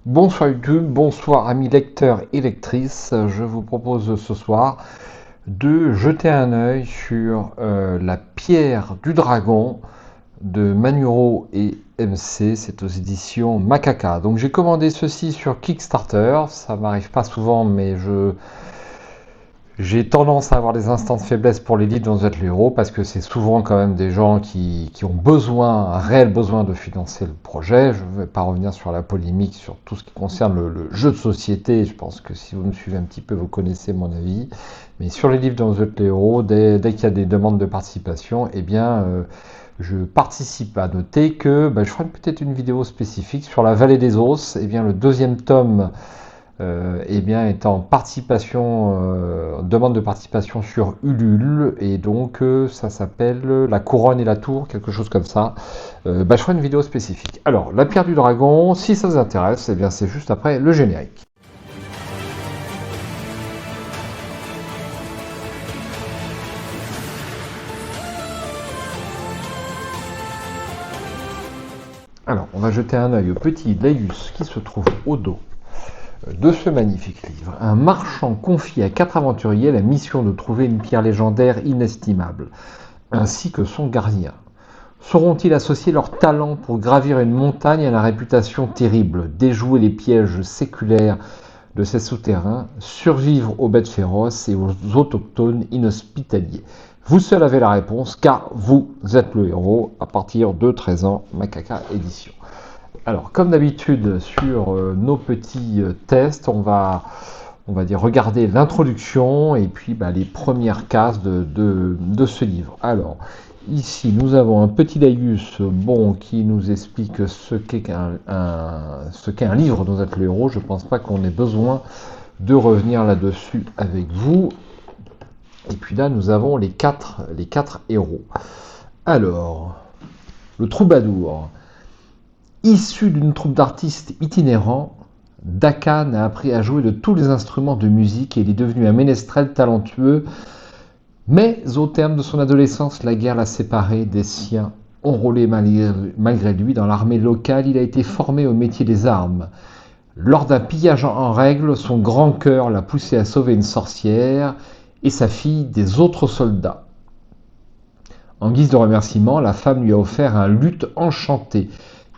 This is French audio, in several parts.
Bonsoir YouTube, bonsoir amis lecteurs et lectrices. Je vous propose ce soir de jeter un œil sur la pierre du dragon de Manuro et MC. C'est aux éditions Macaca. Donc j'ai commandé ceci sur Kickstarter. Ça m'arrive pas souvent, mais j'ai tendance à avoir des instants de faiblesse pour les livres dont vous êtes le héros parce que c'est souvent quand même des gens qui ont besoin, un réel besoin de financer le projet. Je ne vais pas revenir sur la polémique sur tout ce qui concerne le jeu de société. Je pense que si vous me suivez un petit peu, vous connaissez mon avis. Mais sur les livres dont vous êtes le héros, dès qu'il y a des demandes de participation, eh bien, je participe. À noter que je ferai peut-être une vidéo spécifique sur la Vallée des Os. Eh bien, le deuxième tome est en participation, demande de participation sur Ulule, et donc ça s'appelle La Couronne et la Tour, quelque chose comme ça. Je ferai une vidéo spécifique. Alors, la pierre du dragon, si ça vous intéresse, eh bien c'est juste après le générique. Alors, on va jeter un œil au petit laïus qui se trouve au dos de ce magnifique livre. Un marchand confie à 4 aventuriers la mission de trouver une pierre légendaire inestimable, ainsi que son gardien. Sauront-ils associer leur talent pour gravir une montagne à la réputation terrible, déjouer les pièges séculaires de ces souterrains, survivre aux bêtes féroces et aux autochtones inhospitaliers? Vous seul avez la réponse, car vous êtes le héros à partir de 13 ans, Macaca Édition. Alors, comme d'habitude, sur nos petits tests, on va dire regarder l'introduction et puis les premières cases de ce livre. Alors, ici, nous avons un petit laïus qui nous explique ce qu'est un livre dont vous êtes le héros. Je ne pense pas qu'on ait besoin de revenir là-dessus avec vous. Et puis là, nous avons les quatre héros. Alors, le troubadour. Issu d'une troupe d'artistes itinérants, Dakan a appris à jouer de tous les instruments de musique et il est devenu un ménestrel talentueux. Mais au terme de son adolescence, la guerre l'a séparé des siens. Enrôlé malgré lui dans l'armée locale, il a été formé au métier des armes. Lors d'un pillage en règle, son grand cœur l'a poussé à sauver une sorcière et sa fille des autres soldats. En guise de remerciement, la femme lui a offert un luth enchanté,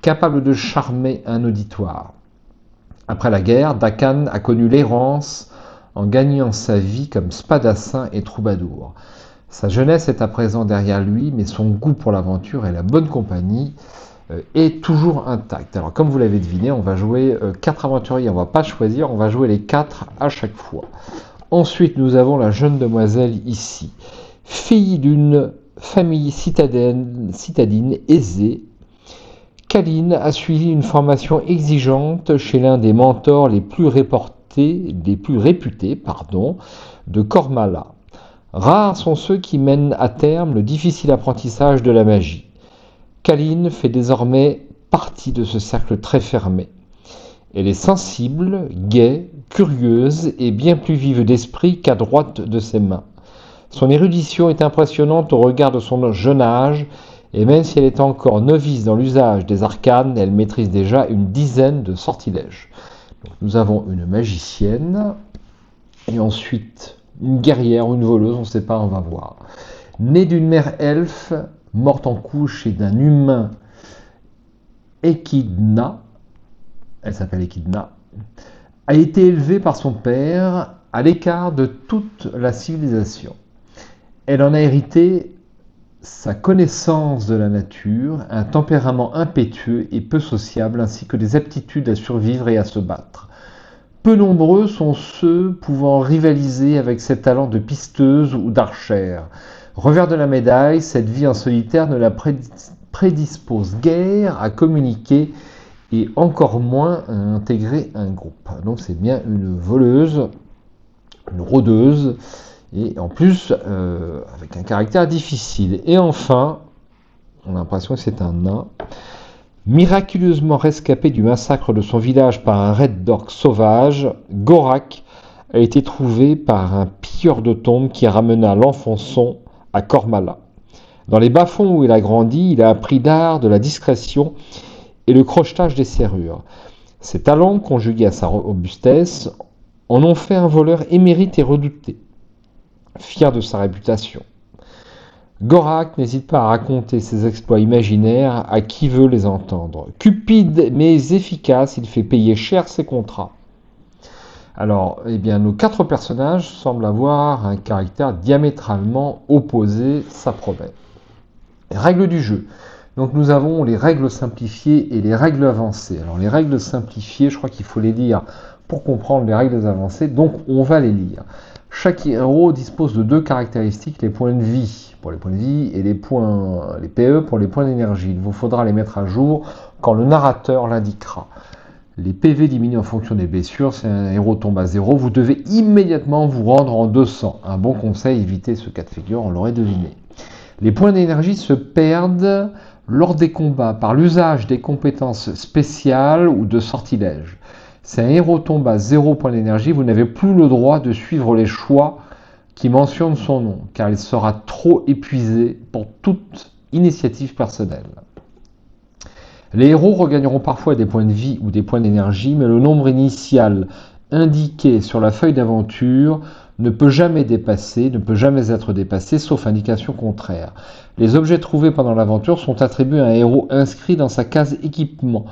capable de charmer un auditoire. Après la guerre, Dakan a connu l'errance en gagnant sa vie comme spadassin et troubadour. Sa jeunesse est à présent derrière lui, mais son goût pour l'aventure et la bonne compagnie est toujours intact. Alors, comme vous l'avez deviné, on va jouer 4 aventuriers, on ne va pas choisir, on va jouer les 4 à chaque fois. Ensuite, nous avons la jeune demoiselle ici, fille d'une famille citadine aisée. Kaline a suivi une formation exigeante chez l'un des mentors les plus réputés de Kormala. Rares sont ceux qui mènent à terme le difficile apprentissage de la magie. Kaline fait désormais partie de ce cercle très fermé. Elle est sensible, gaie, curieuse et bien plus vive d'esprit qu'adroite de ses mains. Son érudition est impressionnante au regard de son jeune âge, et même si elle est encore novice dans l'usage des arcanes, elle maîtrise déjà une dizaine de sortilèges. Donc, nous avons une magicienne, et ensuite une guerrière ou une voleuse, on ne sait pas, on va voir. Née d'une mère elfe, morte en couche et d'un humain, Echidna, elle s'appelle Echidna, a été élevée par son père à l'écart de toute la civilisation. Elle en a hérité sa connaissance de la nature, un tempérament impétueux et peu sociable, ainsi que des aptitudes à survivre et à se battre. Peu nombreux sont ceux pouvant rivaliser avec ses talents de pisteuse ou d'archère. Revers de la médaille, cette vie en solitaire ne la prédispose guère à communiquer et encore moins à intégrer un groupe. Donc c'est bien une voleuse, une rôdeuse, et en plus avec un caractère difficile. Et enfin, on a l'impression que c'est un nain, miraculeusement rescapé du massacre de son village par un raid d'orques sauvages, Gorak a été trouvé par un pilleur de tombes qui ramena l'enfonçon à Kormala. Dans les bas-fonds où il a grandi, il a appris l'art de la discrétion et le crochetage des serrures. Ses talents, conjugués à sa robustesse, en ont fait un voleur émérite et redouté, fier de sa réputation. Gorak n'hésite pas à raconter ses exploits imaginaires à qui veut les entendre. Cupide mais efficace, il fait payer cher ses contrats. Alors, eh bien, nos 4 personnages semblent avoir un caractère diamétralement opposé, ça promet. Règles du jeu. Donc nous avons les règles simplifiées et les règles avancées. Alors les règles simplifiées, je crois qu'il faut les lire pour comprendre les règles avancées, donc on va les lire. Chaque héros dispose de 2 caractéristiques, les points de vie pour les points de vie et les PE pour les points d'énergie. Il vous faudra les mettre à jour quand le narrateur l'indiquera. Les PV diminuent en fonction des blessures. Si un héros tombe à 0, vous devez immédiatement vous rendre en 200. Un bon conseil, évitez ce cas de figure, on l'aurait deviné. Les points d'énergie se perdent lors des combats par l'usage des compétences spéciales ou de sortilèges. Si un héros tombe à 0 points d'énergie, vous n'avez plus le droit de suivre les choix qui mentionnent son nom, car il sera trop épuisé pour toute initiative personnelle. Les héros regagneront parfois des points de vie ou des points d'énergie, mais le nombre initial indiqué sur la feuille d'aventure ne peut jamais être dépassé, sauf indication contraire. Les objets trouvés pendant l'aventure sont attribués à un héros inscrit dans sa case équipement,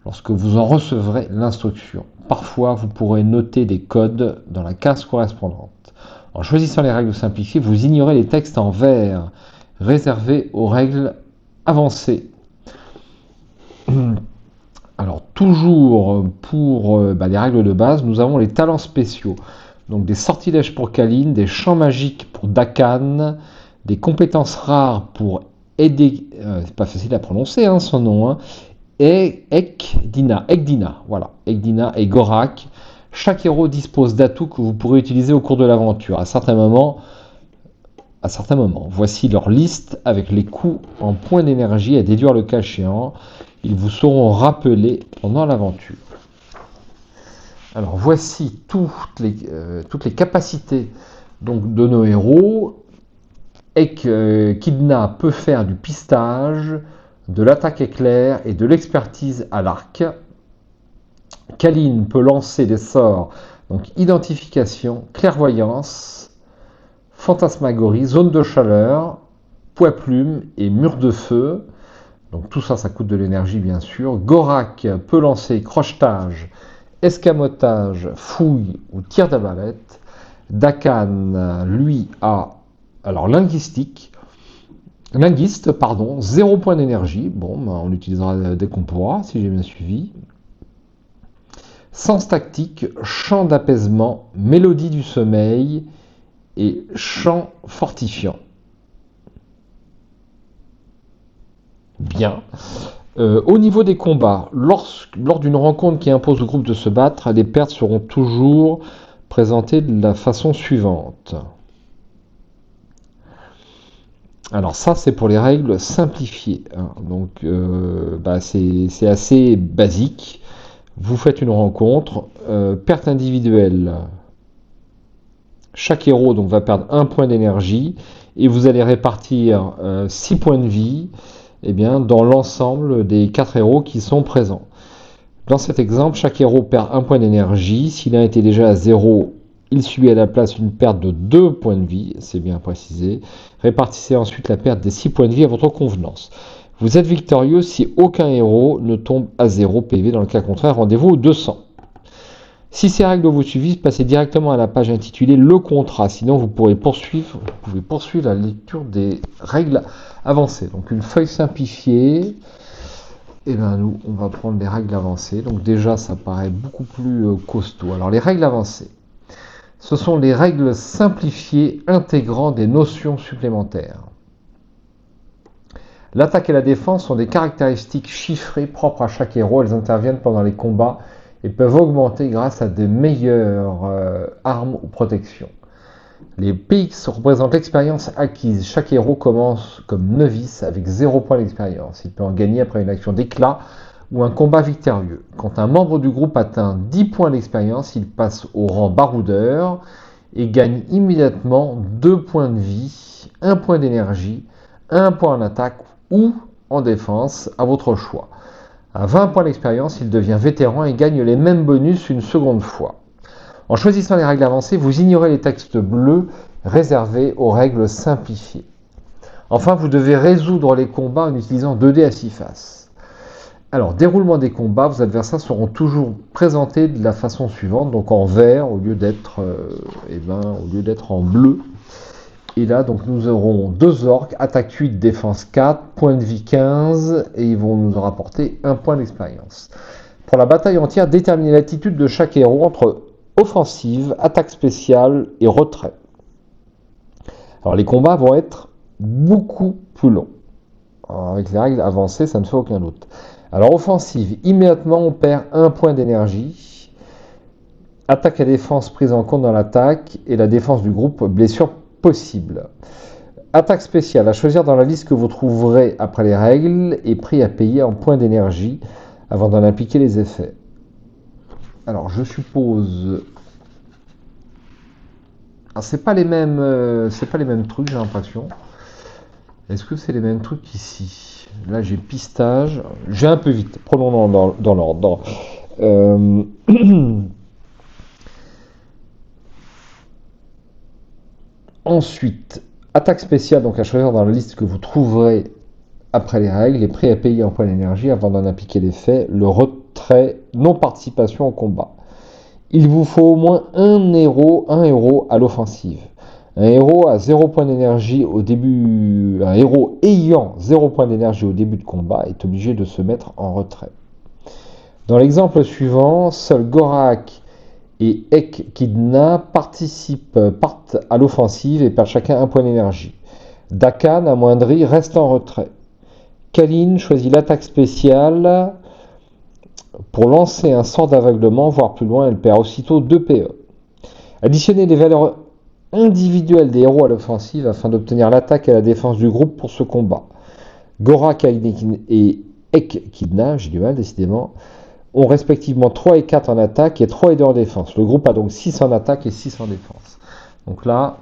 lorsque vous en recevrez l'instruction. Parfois, vous pourrez noter des codes dans la case correspondante. En choisissant les règles simplifiées, vous ignorez les textes en vert, réservés aux règles avancées. Alors, toujours pour les règles de base, nous avons les talents spéciaux. Donc, des sortilèges pour Kaline, des champs magiques pour Dakan, des compétences rares pour c'est pas facile à prononcer son nom, et Ekdina et Gorak. Chaque héros dispose d'atouts que vous pourrez utiliser au cours de l'aventure. À certains moments, voici leur liste avec les coûts en points d'énergie à déduire le cas échéant. Ils vous seront rappelés pendant l'aventure. Alors voici toutes les capacités donc, de nos héros. Kidna peut faire du pistage, de l'attaque éclair et de l'expertise à l'arc. Kaline peut lancer des sorts, donc identification, clairvoyance, fantasmagorie, zone de chaleur, poids-plume et mur de feu. Donc tout ça, ça coûte de l'énergie bien sûr. Gorak peut lancer crochetage, escamotage, fouille ou tir d'arbalète. Dakan, lui, a linguiste, 0 point d'énergie. Bon, on l'utilisera dès qu'on pourra, si j'ai bien suivi. Sens tactique, chant d'apaisement, mélodie du sommeil et chant fortifiant. Bien. Au niveau des combats, lors d'une rencontre qui impose au groupe de se battre, les pertes seront toujours présentées de la façon suivante. Alors ça, c'est pour les règles simplifiées. Donc, c'est assez basique. Vous faites une rencontre, perte individuelle. Chaque héros donc, va perdre 1 point d'énergie et vous allez répartir 6 points de vie dans l'ensemble des 4 héros qui sont présents. Dans cet exemple, chaque héros perd 1 point d'énergie. S'il a été déjà à 0, il subit à la place une perte de 2 points de vie, c'est bien précisé. Répartissez ensuite la perte des 6 points de vie à votre convenance. Vous êtes victorieux si aucun héros ne tombe à 0 PV. Dans le cas contraire, rendez-vous au 200. Si ces règles vous suffisent, passez directement à la page intitulée « Le contrat ». Sinon, vous pouvez poursuivre la lecture des règles avancées. Donc, une feuille simplifiée. Nous, on va prendre les règles avancées. Donc, déjà, ça paraît beaucoup plus costaud. Alors, les règles avancées, ce sont les règles simplifiées intégrant des notions supplémentaires. L'attaque et la défense sont des caractéristiques chiffrées propres à chaque héros. Elles interviennent pendant les combats et peuvent augmenter grâce à de meilleures armes ou protections. Les PX représentent l'expérience acquise. Chaque héros commence comme novice avec 0 point d'expérience. Il peut en gagner après une action d'éclat ou un combat victorieux. Quand un membre du groupe atteint 10 points d'expérience, il passe au rang baroudeur et gagne immédiatement 2 points de vie, 1 point d'énergie, 1 point en attaque ou en défense, à votre choix. À 20 points d'expérience, il devient vétéran et gagne les mêmes bonus une seconde fois. En choisissant les règles avancées, vous ignorez les textes bleus réservés aux règles simplifiées. Enfin, vous devez résoudre les combats en utilisant 2 dés à 6 faces. Alors, déroulement des combats, vos adversaires seront toujours présentés de la façon suivante, donc en vert au lieu d'être en bleu. Et là, donc, nous aurons 2 orques, attaque 8, défense 4, point de vie 15, et ils vont nous rapporter 1 point d'expérience. Pour la bataille entière, déterminez l'attitude de chaque héros entre offensive, attaque spéciale et retrait. Alors, les combats vont être beaucoup plus longs. Alors, avec les règles avancées, ça ne fait aucun doute. Alors, offensive, immédiatement, on perd 1 point d'énergie. Attaque et défense prise en compte dans l'attaque, et la défense du groupe, blessure possible. Attaque spéciale, à choisir dans la liste que vous trouverez après les règles, et prix à payer en points d'énergie avant d'en appliquer les effets. Alors, je suppose... Alors, c'est pas les mêmes trucs, j'ai l'impression. Est-ce que c'est les mêmes trucs ici? Là, j'ai pistage. J'ai un peu vite. Prenons dans l'ordre. Ensuite, attaque spéciale, donc à choisir dans la liste que vous trouverez après les règles, les prix à payer en points d'énergie avant d'en appliquer l'effet, le retrait, non-participation au combat. Il vous faut au moins un héros à l'offensive. Un héros à 0 point d'énergie au début, un héros ayant 0 point d'énergie au début de combat est obligé de se mettre en retrait. Dans l'exemple suivant, seuls Gorak et Echidna partent à l'offensive et perdent chacun 1 point d'énergie. Dakan, amoindri, reste en retrait. Kalin choisit l'attaque spéciale pour lancer un sort d'aveuglement, voire plus loin, elle perd aussitôt 2 PE. Additionnez les valeurs individuelles des héros à l'offensive afin d'obtenir l'attaque et la défense du groupe pour ce combat. Gorak et Echidna, j'ai du mal décidément, ont respectivement 3 et 4 en attaque et 3 et 2 en défense. Le groupe a donc 6 en attaque et 6 en défense. Donc là,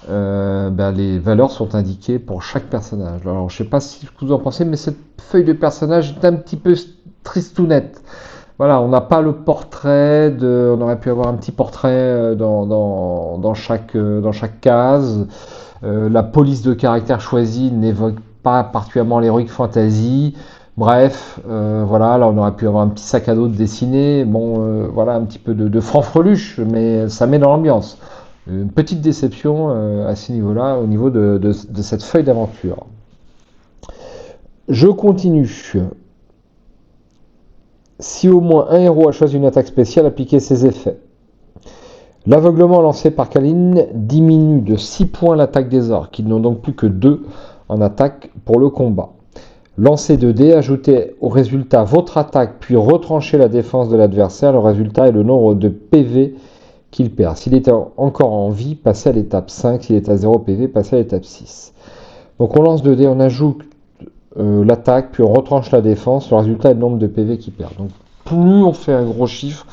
les valeurs sont indiquées pour chaque personnage. Alors je ne sais pas ce que vous en pensez, mais cette feuille de personnage est un petit peu tristounette. Voilà, on n'a pas le portrait, on aurait pu avoir un petit portrait dans chaque case. La police de caractère choisie n'évoque pas particulièrement l'heroic fantasy. Bref, voilà, là on aurait pu avoir un petit sac à dos dessiné. Bon, voilà, un petit peu de franfreluche, mais ça met dans l'ambiance. Une petite déception à ce niveau-là, au niveau de cette feuille d'aventure. Je continue. Si au moins un héros a choisi une attaque spéciale, appliquez ses effets. L'aveuglement lancé par Kalin diminue de 6 points l'attaque des orques. Ils n'ont donc plus que 2 en attaque pour le combat. Lancez 2 dés, ajoutez au résultat votre attaque, puis retranchez la défense de l'adversaire. Le résultat est le nombre de PV qu'il perd. S'il est encore en vie, passez à l'étape 5. S'il est à 0 PV, passez à l'étape 6. Donc on lance 2 dés, on ajoute l'attaque, puis on retranche la défense. Le résultat est le nombre de PV qu'il perd. Donc plus on fait un gros chiffre,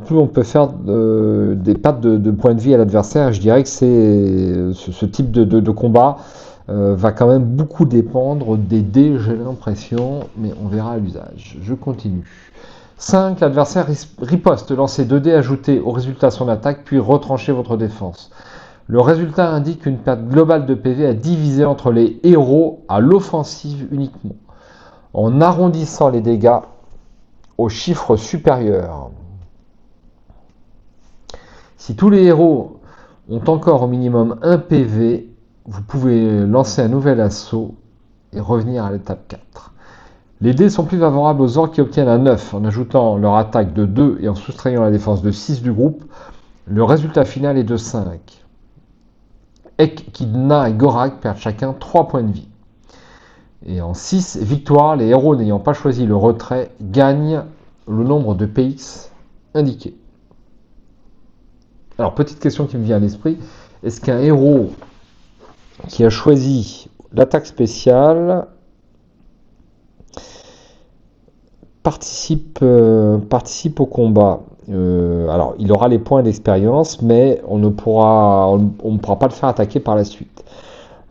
plus on peut faire des pertes de points de vie à l'adversaire. Je dirais que ce type de combat va quand même beaucoup dépendre des dés, j'ai l'impression, mais on verra à l'usage. Je continue. 5. L'adversaire riposte. Lancez 2 dés, ajoutez au résultat son attaque, puis retranchez votre défense. Le résultat indique une perte globale de PV à diviser entre les héros à l'offensive uniquement, en arrondissant les dégâts au chiffre supérieur. Si tous les héros ont encore au minimum 1 PV, vous pouvez lancer un nouvel assaut et revenir à l'étape 4. Les dés sont plus favorables aux orques qui obtiennent un 9 en ajoutant leur attaque de 2 et en soustrayant la défense de 6 du groupe. Le résultat final est de 5. Echidna et Gorak perdent chacun 3 points de vie. Et en 6 victoires, les héros n'ayant pas choisi le retrait gagnent le nombre de PX indiqué. Alors, petite question qui me vient à l'esprit, est-ce qu'un héros qui a choisi l'attaque spéciale participe au combat? Alors, il aura les points d'expérience, mais on ne pourra pas le faire attaquer par la suite.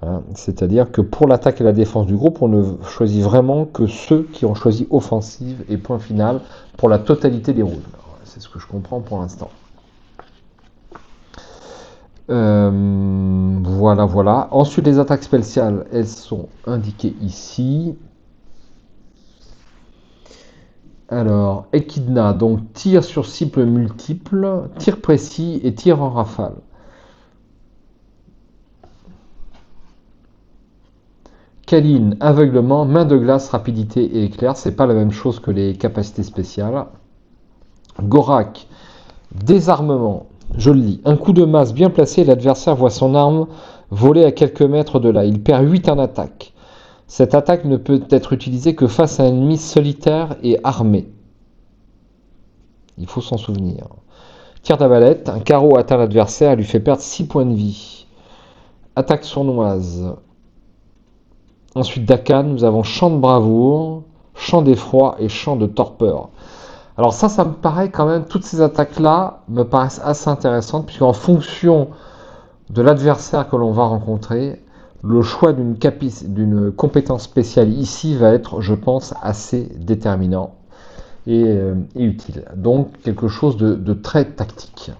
Hein. C'est-à-dire que pour l'attaque et la défense du groupe, on ne choisit vraiment que ceux qui ont choisi offensive et point final pour la totalité des rounds. C'est ce que je comprends pour l'instant. Voilà. Ensuite, les attaques spéciales, elles sont indiquées ici. Alors, Echidna, donc tir sur cible multiple, tir précis et tir en rafale. Kaline, aveuglement, main de glace, rapidité et éclair. C'est pas la même chose que les capacités spéciales. Gorak, désarmement. Je le lis. Un coup de masse bien placé, l'adversaire voit son arme voler à quelques mètres de là. Il perd 8 en attaque. Cette attaque ne peut être utilisée que face à un ennemi solitaire et armé. Il faut s'en souvenir. Tir d'arbalète. Un carreau atteint l'adversaire et lui fait perdre 6 points de vie. Attaque sournoise. Ensuite, Dakan, nous avons chant de bravoure, chant d'effroi et chant de torpeur. Alors ça me paraît quand même, toutes ces attaques-là me paraissent assez intéressantes, puisqu'en fonction de l'adversaire que l'on va rencontrer, le choix d'une compétence spéciale ici va être, je pense, assez déterminant et utile. Donc quelque chose de très tactique.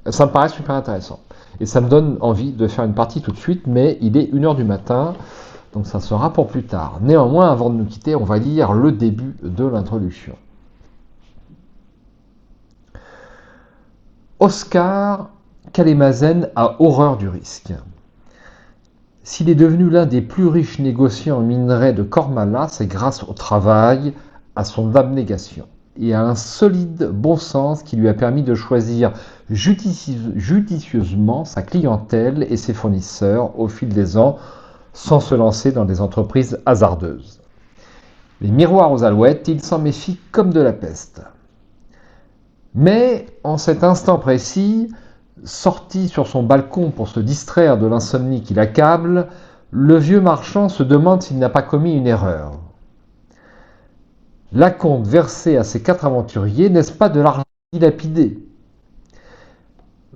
Ça me paraît super intéressant. Et ça me donne envie de faire une partie tout de suite, mais il est 1h du matin, donc ça sera pour plus tard. Néanmoins, avant de nous quitter, on va lire le début de l'introduction. Oscar Kalemazen a horreur du risque. S'il est devenu l'un des plus riches négociants en minerais de Kormala, c'est grâce au travail, à son abnégation et à un solide bon sens qui lui a permis de choisir judicieusement sa clientèle et ses fournisseurs au fil des ans, sans se lancer dans des entreprises hasardeuses. Les miroirs aux alouettes, il s'en méfie comme de la peste. Mais, en cet instant précis, sorti sur son balcon pour se distraire de l'insomnie qui l'accable, le vieux marchand se demande s'il n'a pas commis une erreur. L'acompte versé à ces 4 aventuriers, n'est-ce pas de l'argent dilapidé?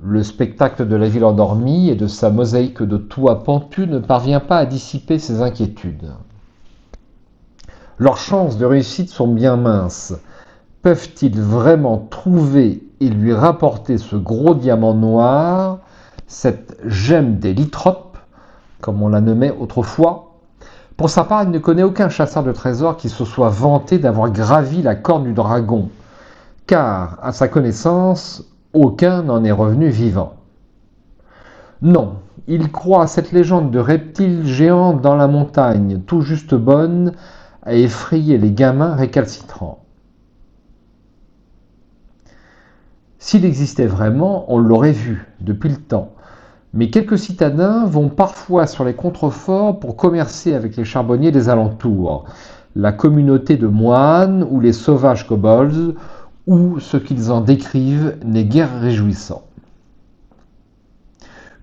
Le spectacle de la ville endormie et de sa mosaïque de toits pentus ne parvient pas à dissiper ses inquiétudes. Leurs chances de réussite sont bien minces. Peuvent-ils vraiment trouver et lui rapporter ce gros diamant noir, cette gemme des lytropes, comme on la nommait autrefois? Pour sa part, il ne connaît aucun chasseur de trésors qui se soit vanté d'avoir gravi la corne du dragon, car, à sa connaissance, aucun n'en est revenu vivant. Non, il croit à cette légende de reptiles géants dans la montagne, tout juste bonne à effrayer les gamins récalcitrants. S'il existait vraiment, on l'aurait vu depuis le temps. Mais quelques citadins vont parfois sur les contreforts pour commercer avec les charbonniers des alentours, la communauté de moines ou les sauvages kobolds, ou ce qu'ils en décrivent n'est guère réjouissant.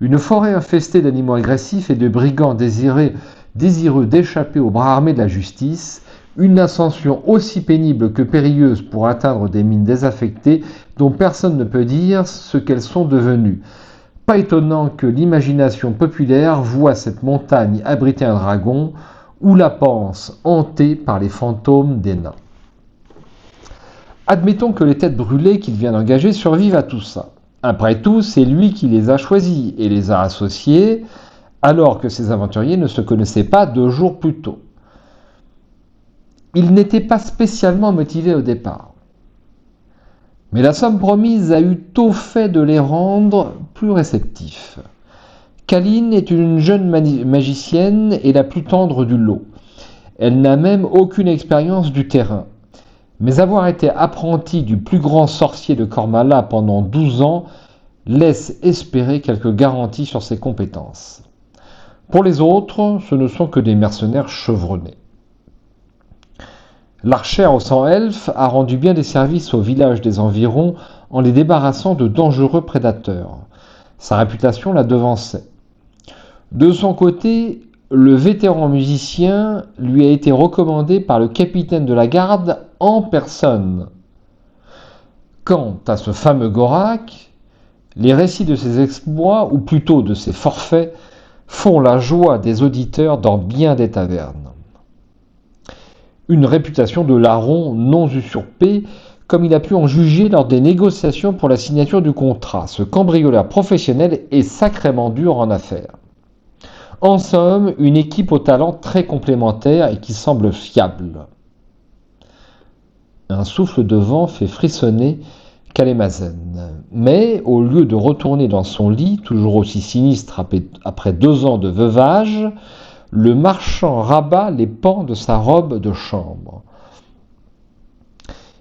Une forêt infestée d'animaux agressifs et de brigands désireux d'échapper aux bras armés de la justice, une ascension aussi pénible que périlleuse pour atteindre des mines désaffectées dont personne ne peut dire ce qu'elles sont devenues. Pas étonnant que l'imagination populaire voie cette montagne abriter un dragon ou la pense hantée par les fantômes des nains. Admettons que les têtes brûlées qu'il vient d'engager survivent à tout ça. Après tout, c'est lui qui les a choisis et les a associés, alors que ces aventuriers ne se connaissaient pas 2 jours plus tôt. Ils n'étaient pas spécialement motivés au départ. Mais la somme promise a eu tôt fait de les rendre plus réceptifs. Kaline est une jeune magicienne et la plus tendre du lot. Elle n'a même aucune expérience du terrain. Mais avoir été apprentie du plus grand sorcier de Kormala pendant 12 ans laisse espérer quelques garanties sur ses compétences. Pour les autres, ce ne sont que des mercenaires chevronnés. L'archère au sang elfe a rendu bien des services aux villages des environs en les débarrassant de dangereux prédateurs. Sa réputation la devançait. De son côté, le vétéran musicien lui a été recommandé par le capitaine de la garde en personne. Quant à ce fameux Gorak, les récits de ses exploits, ou plutôt de ses forfaits, font la joie des auditeurs dans bien des tavernes. Une réputation de larron non usurpée, comme il a pu en juger lors des négociations pour la signature du contrat. Ce cambrioleur professionnel est sacrément dur en affaires. En somme, une équipe au talent très complémentaire et qui semble fiable. Un souffle de vent fait frissonner Kalemazan. Mais, au lieu de retourner dans son lit, toujours aussi sinistre après 2 ans de veuvage, le marchand rabat les pans de sa robe de chambre.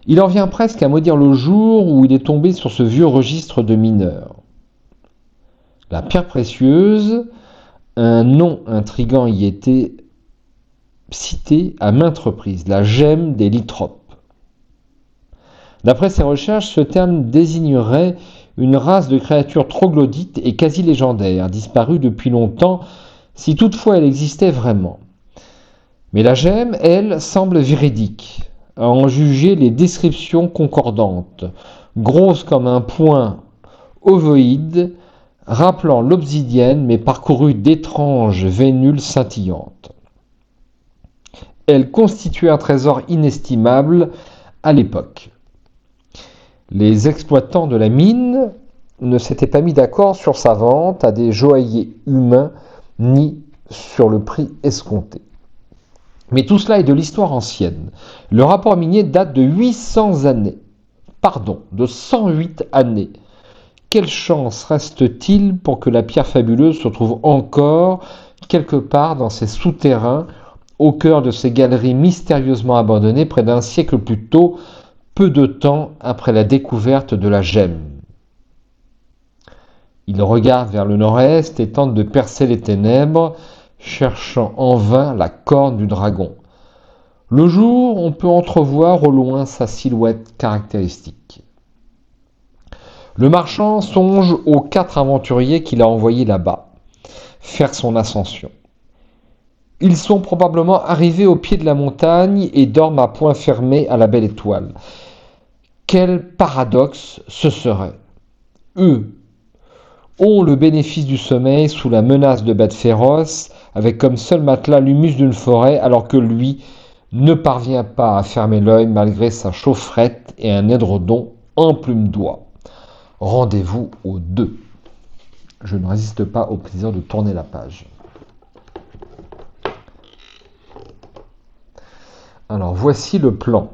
Il en vient presque à maudire le jour où il est tombé sur ce vieux registre de mineurs. La pierre précieuse, un nom intrigant y était cité à maintes reprises, la gemme des lytropes. D'après ses recherches, ce terme désignerait une race de créatures troglodytes et quasi légendaires, disparues depuis longtemps, si toutefois elle existait vraiment. Mais la gemme, elle, semble véridique, à en juger les descriptions concordantes, grosse comme un poing ovoïde, rappelant l'obsidienne mais parcourue d'étranges vénules scintillantes. Elle constituait un trésor inestimable à l'époque. Les exploitants de la mine ne s'étaient pas mis d'accord sur sa vente à des joailliers humains ni sur le prix escompté. Mais tout cela est de l'histoire ancienne. Le rapport minier date de 800 années. Pardon, de 108 années. Quelle chance reste-t-il pour que la pierre fabuleuse se trouve encore quelque part dans ces souterrains, au cœur de ces galeries mystérieusement abandonnées près d'un siècle plus tôt, peu de temps après la découverte de la gemme. Il regarde vers le nord-est et tente de percer les ténèbres, cherchant en vain la corne du dragon. Le jour, on peut entrevoir au loin sa silhouette caractéristique. Le marchand songe aux 4 aventuriers qu'il a envoyés là-bas, faire son ascension. Ils sont probablement arrivés au pied de la montagne et dorment à poing fermé à la belle étoile. Quel paradoxe ce serait! Eux ont le bénéfice du sommeil sous la menace de bêtes féroces, avec comme seul matelas l'humus d'une forêt, alors que lui ne parvient pas à fermer l'œil malgré sa chaufferette et un édredon en plume d'oie. Rendez-vous aux 2. Je ne résiste pas au plaisir de tourner la page. Alors, voici le plan.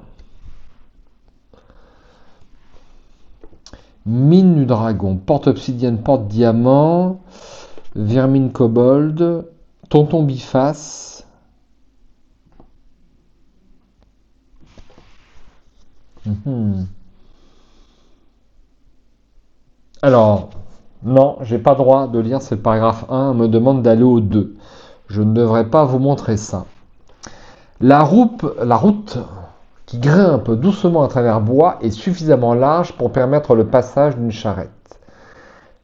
Mine du dragon, porte obsidienne, porte diamant, vermine kobold, tonton biface. Alors, non, j'ai pas droit de lire ce paragraphe 1, on me demande d'aller au 2. Je ne devrais pas vous montrer ça. La route qui grimpe doucement à travers bois est suffisamment large pour permettre le passage d'une charrette.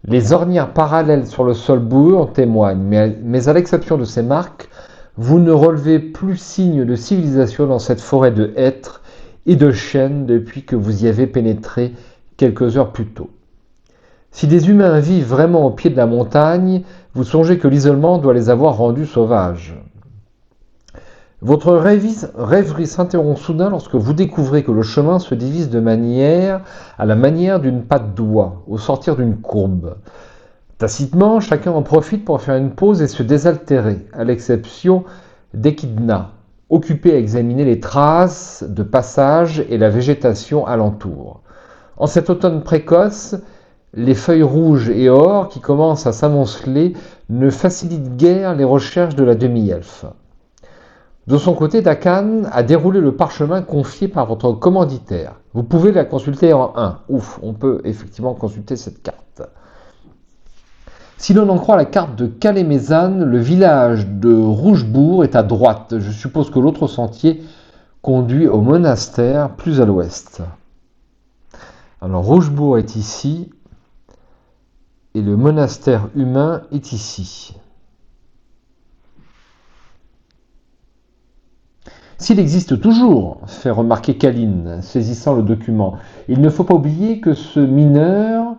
Les ornières parallèles sur le sol boueux en témoignent, mais à l'exception de ces marques, vous ne relevez plus signe de civilisation dans cette forêt de hêtres et de chênes depuis que vous y avez pénétré quelques heures plus tôt. Si des humains vivent vraiment au pied de la montagne, vous songez que l'isolement doit les avoir rendus sauvages. Votre rêverie s'interrompt soudain lorsque vous découvrez que le chemin se divise à la manière d'une patte d'oie, au sortir d'une courbe. Tacitement, chacun en profite pour faire une pause et se désaltérer, à l'exception d'Echidna, occupé à examiner les traces de passage et la végétation alentour. En cet automne précoce, les feuilles rouges et or qui commencent à s'amonceler ne facilitent guère les recherches de la demi-elfe. De son côté, Dakan a déroulé le parchemin confié par votre commanditaire. Vous pouvez la consulter en 1. Ouf, on peut effectivement consulter cette carte. Si l'on en croit la carte de Kalemazan, le village de Rougebourg est à droite. Je suppose que l'autre sentier conduit au monastère plus à l'ouest. Alors Rougebourg est ici et le monastère humain est ici. S'il existe toujours, fait remarquer Kaline, saisissant le document, il ne faut pas oublier que ce mineur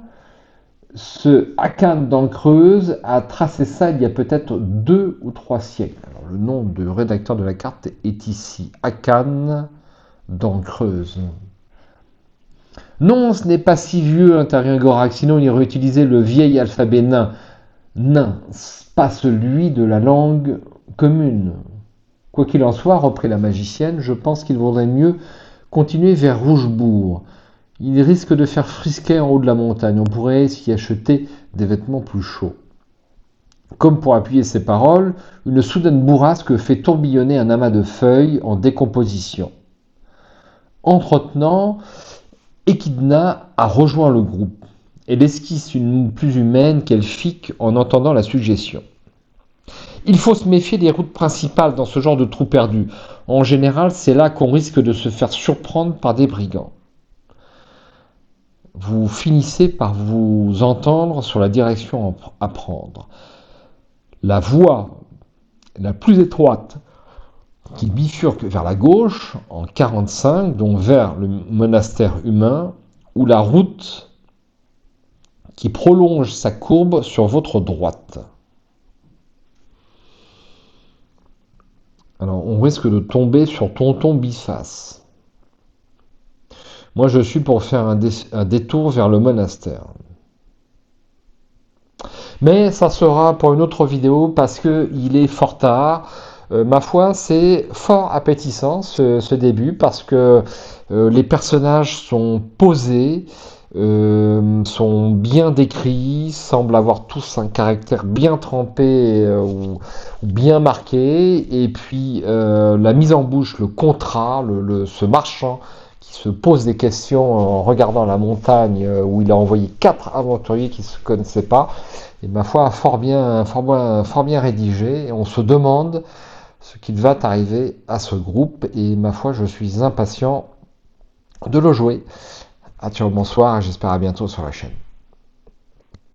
Ce Hakan d'Ancreuse a tracé ça il y a peut-être 2 ou 3 siècles. Alors, le nom du rédacteur de la carte est ici, Hakan d'Ancreuse. Non, ce n'est pas si vieux, intervient Gorak, sinon il aurait utilisé le vieil alphabet nain. Nain, pas celui de la langue commune. Quoi qu'il en soit, reprit la magicienne, je pense qu'il vaudrait mieux continuer vers Rougebourg. Il risque de faire frisquet en haut de la montagne. On pourrait s'y acheter des vêtements plus chauds. Comme pour appuyer ses paroles, une soudaine bourrasque fait tourbillonner un amas de feuilles en décomposition. Entretenant, Echidna a rejoint le groupe. Elle esquisse une moue plus humaine qu'elfique en entendant la suggestion. Il faut se méfier des routes principales dans ce genre de trou perdu. En général, c'est là qu'on risque de se faire surprendre par des brigands. Vous finissez par vous entendre sur la direction à prendre. La voie la plus étroite qui bifurque vers la gauche en 45, donc vers le monastère humain, ou la route qui prolonge sa courbe sur votre droite. Alors, on risque de tomber sur Tonton Biface. Moi, je suis pour faire un détour vers le monastère. Mais ça sera pour une autre vidéo parce qu'il est fort tard. Ma foi, c'est fort appétissant ce début parce que les personnages sont posés, sont bien décrits, semblent avoir tous un caractère bien trempé ou bien marqué. Et puis la mise en bouche, le contrat, ce marchand qui se pose des questions en regardant la montagne où il a envoyé 4 aventuriers qui ne se connaissaient pas. Et ma foi, fort bien rédigé. Et on se demande ce qu'il va arriver à ce groupe. Et ma foi, je suis impatient de le jouer. Bonsoir, j'espère à bientôt sur la chaîne.